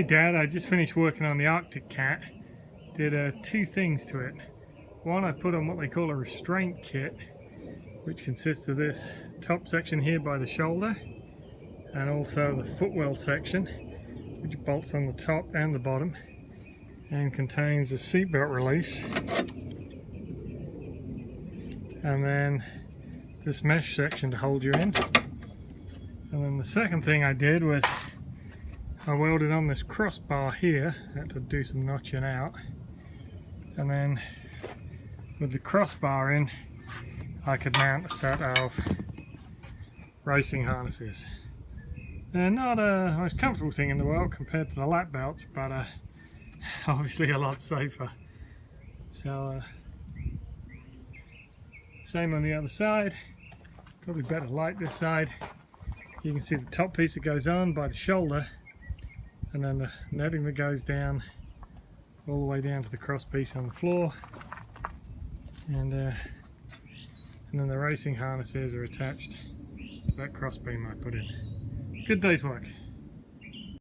Dad, I just finished working on the Arctic Cat. Did two things to it. One, I put on what they call a restraint kit, which consists of this top section here by the shoulder and also the footwell section, which bolts on the top and the bottom and contains a seatbelt release, and then this mesh section to hold you in. And then the second thing I did was I welded on this crossbar here. I had to do some notching out, and then with the crossbar in I could mount a set of racing harnesses. They're not the most comfortable thing in the world compared to the lap belts, but obviously a lot safer. So same on the other side, probably better light this side. You can see the top piece that goes on by the shoulder, and then the netting that goes down all the way down to the cross piece on the floor, and then the racing harnesses are attached to that cross beam I put in. Good day's work.